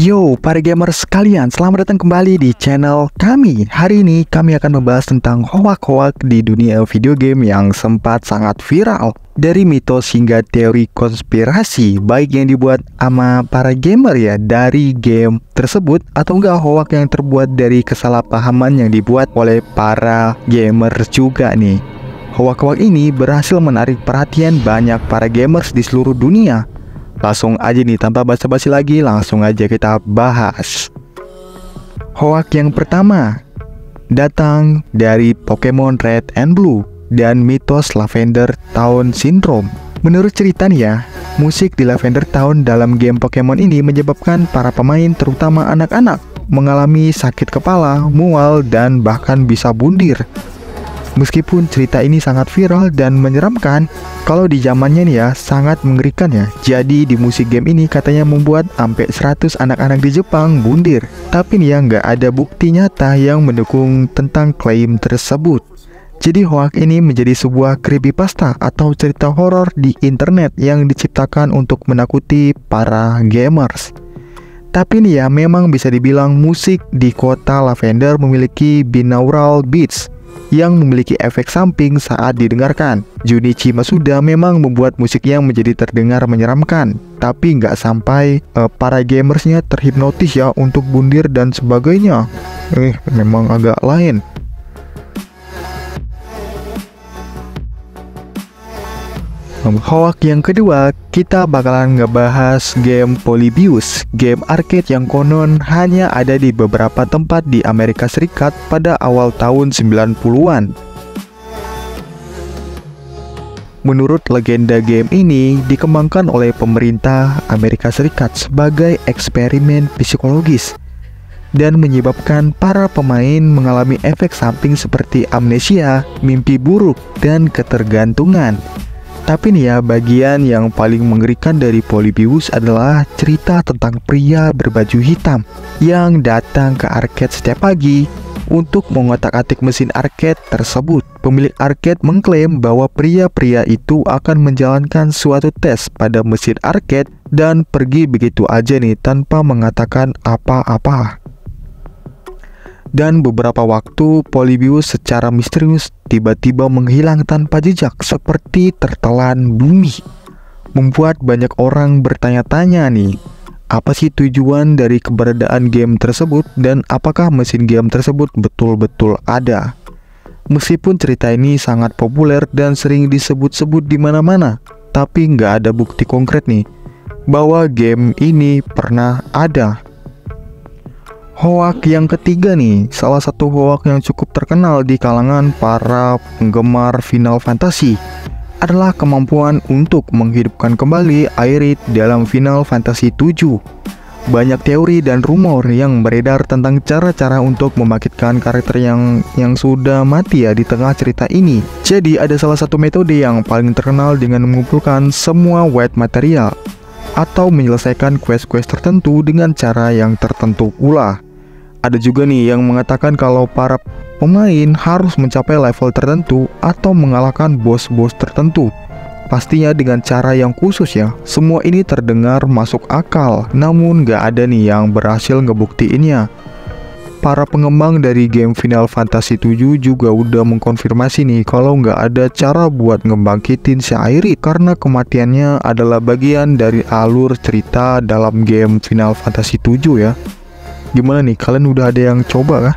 Yo, para gamers sekalian, selamat datang kembali di channel kami. Hari ini kami akan membahas tentang hoak-hoak di dunia video game yang sempat sangat viral. Dari mitos hingga teori konspirasi, baik yang dibuat sama para gamer ya dari game tersebut, atau enggak hoak yang terbuat dari kesalahpahaman yang dibuat oleh para gamer juga nih. Hoak-hoak ini berhasil menarik perhatian banyak para gamers di seluruh dunia. Langsung aja nih, tanpa basa-basi lagi, langsung aja kita bahas. Hoak yang pertama datang dari Pokemon Red and Blue dan mitos Lavender Town Syndrome. Menurut cerita nih ya, musik di Lavender Town dalam game Pokemon ini menyebabkan para pemain, terutama anak-anak, mengalami sakit kepala, mual, dan bahkan bisa bundir. Meskipun cerita ini sangat viral dan menyeramkan, kalau di zamannya nih ya sangat mengerikan ya. Jadi di musik game ini katanya membuat sampai 100 anak-anak di Jepang bundir. Tapi nih ya nggak ada bukti nyata yang mendukung tentang klaim tersebut. Jadi hoax ini menjadi sebuah creepypasta atau cerita horor di internet yang diciptakan untuk menakuti para gamers. Tapi nih ya memang bisa dibilang musik di kota Lavender memiliki binaural beats yang memiliki efek samping saat didengarkan. Junichi Masuda memang membuat musik yang menjadi terdengar menyeramkan, tapi nggak sampai para gamersnya terhipnotis ya untuk bundir dan sebagainya. Memang agak lain. Hoax yang kedua, kita bakalan ngebahas game Polybius, game arcade yang konon hanya ada di beberapa tempat di Amerika Serikat pada awal tahun 90-an. Menurut legenda, game ini dikembangkan oleh pemerintah Amerika Serikat sebagai eksperimen psikologis dan menyebabkan para pemain mengalami efek samping seperti amnesia, mimpi buruk, dan ketergantungan. Tapi nih ya, bagian yang paling mengerikan dari Polybius adalah cerita tentang pria berbaju hitam yang datang ke arcade setiap pagi untuk mengotak-atik mesin arcade tersebut. Pemilik arcade mengklaim bahwa pria-pria itu akan menjalankan suatu tes pada mesin arcade dan pergi begitu aja nih tanpa mengatakan apa-apa. Dan beberapa waktu Polybius secara misterius tiba-tiba menghilang tanpa jejak seperti tertelan bumi. Membuat banyak orang bertanya-tanya nih, apa sih tujuan dari keberadaan game tersebut dan apakah mesin game tersebut betul-betul ada? Meskipun cerita ini sangat populer dan sering disebut-sebut di mana-mana, tapi nggak ada bukti konkret nih bahwa game ini pernah ada. Hoax yang ketiga nih, salah satu hoax yang cukup terkenal di kalangan para penggemar Final Fantasy adalah kemampuan untuk menghidupkan kembali Aerith dalam Final Fantasy 7. Banyak teori dan rumor yang beredar tentang cara-cara untuk membangkitkan karakter yang sudah mati ya di tengah cerita ini. Jadi ada salah satu metode yang paling terkenal dengan mengumpulkan semua white material atau menyelesaikan quest-quest tertentu dengan cara yang tertentu pula. Ada juga nih yang mengatakan kalau para pemain harus mencapai level tertentu atau mengalahkan bos-bos tertentu, pastinya dengan cara yang khusus ya. Semua ini terdengar masuk akal, namun nggak ada nih yang berhasil ngebuktiinnya. Para pengembang dari game Final Fantasy 7 juga udah mengkonfirmasi nih kalau nggak ada cara buat ngebangkitin si Aerith karena kematiannya adalah bagian dari alur cerita dalam game Final Fantasy 7 ya. Gimana nih, kalian udah ada yang coba kah?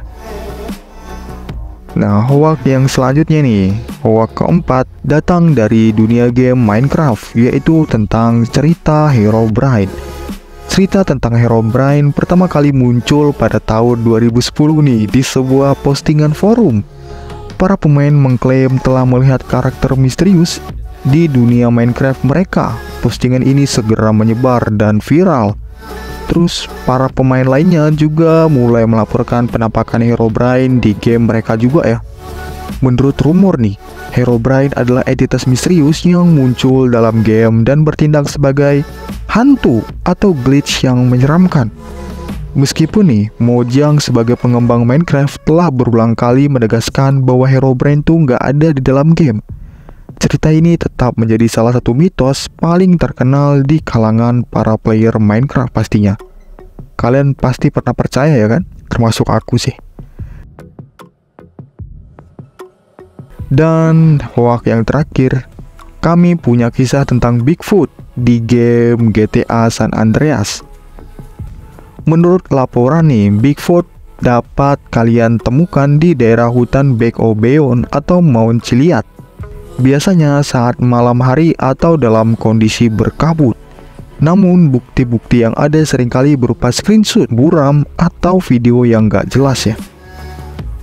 Nah, hoax yang selanjutnya nih, hoax keempat datang dari dunia game Minecraft, yaitu tentang cerita Herobrine. Cerita tentang Herobrine pertama kali muncul pada tahun 2010 nih di sebuah postingan forum. Para pemain mengklaim telah melihat karakter misterius di dunia Minecraft mereka. Postingan ini segera menyebar dan viral. Terus para pemain lainnya juga mulai melaporkan penampakan Herobrine di game mereka juga ya. Menurut rumor nih, Herobrine adalah entitas misterius yang muncul dalam game dan bertindak sebagai hantu atau glitch yang menyeramkan. Meskipun nih, Mojang sebagai pengembang Minecraft telah berulang kali menegaskan bahwa Herobrine tuh nggak ada di dalam game. Cerita ini tetap menjadi salah satu mitos paling terkenal di kalangan para player Minecraft pastinya. Kalian pasti pernah percaya ya kan? Termasuk aku sih. Dan hoax yang terakhir, kami punya kisah tentang Bigfoot di game GTA San Andreas. Menurut laporan nih, Bigfoot dapat kalian temukan di daerah hutan Back Obeon atau Mount Chiliad. Biasanya saat malam hari atau dalam kondisi berkabut. Namun bukti-bukti yang ada seringkali berupa screenshot buram atau video yang gak jelas ya.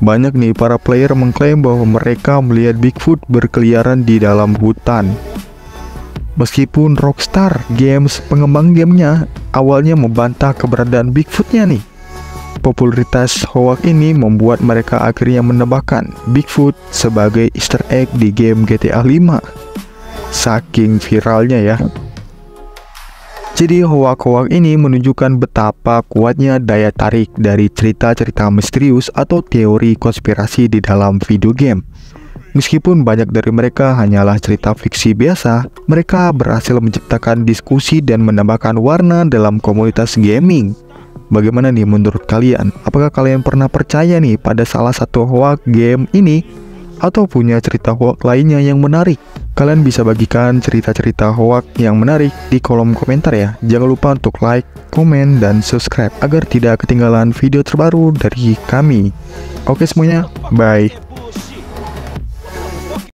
Banyak nih para player mengklaim bahwa mereka melihat Bigfoot berkeliaran di dalam hutan. Meskipun Rockstar Games, pengembang gamenya, awalnya membantah keberadaan Bigfootnya nih. Popularitas hoax ini membuat mereka akhirnya menambahkan Bigfoot sebagai Easter egg di game GTA 5. Saking viralnya ya. Jadi hoax-hoax ini menunjukkan betapa kuatnya daya tarik dari cerita-cerita misterius atau teori konspirasi di dalam video game. Meskipun banyak dari mereka hanyalah cerita fiksi biasa, mereka berhasil menciptakan diskusi dan menambahkan warna dalam komunitas gaming. Bagaimana nih menurut kalian? Apakah kalian pernah percaya nih pada salah satu hoax game ini? Atau punya cerita hoax lainnya yang menarik? Kalian bisa bagikan cerita-cerita hoax yang menarik di kolom komentar ya. Jangan lupa untuk like, komen, dan subscribe agar tidak ketinggalan video terbaru dari kami. Oke semuanya, bye.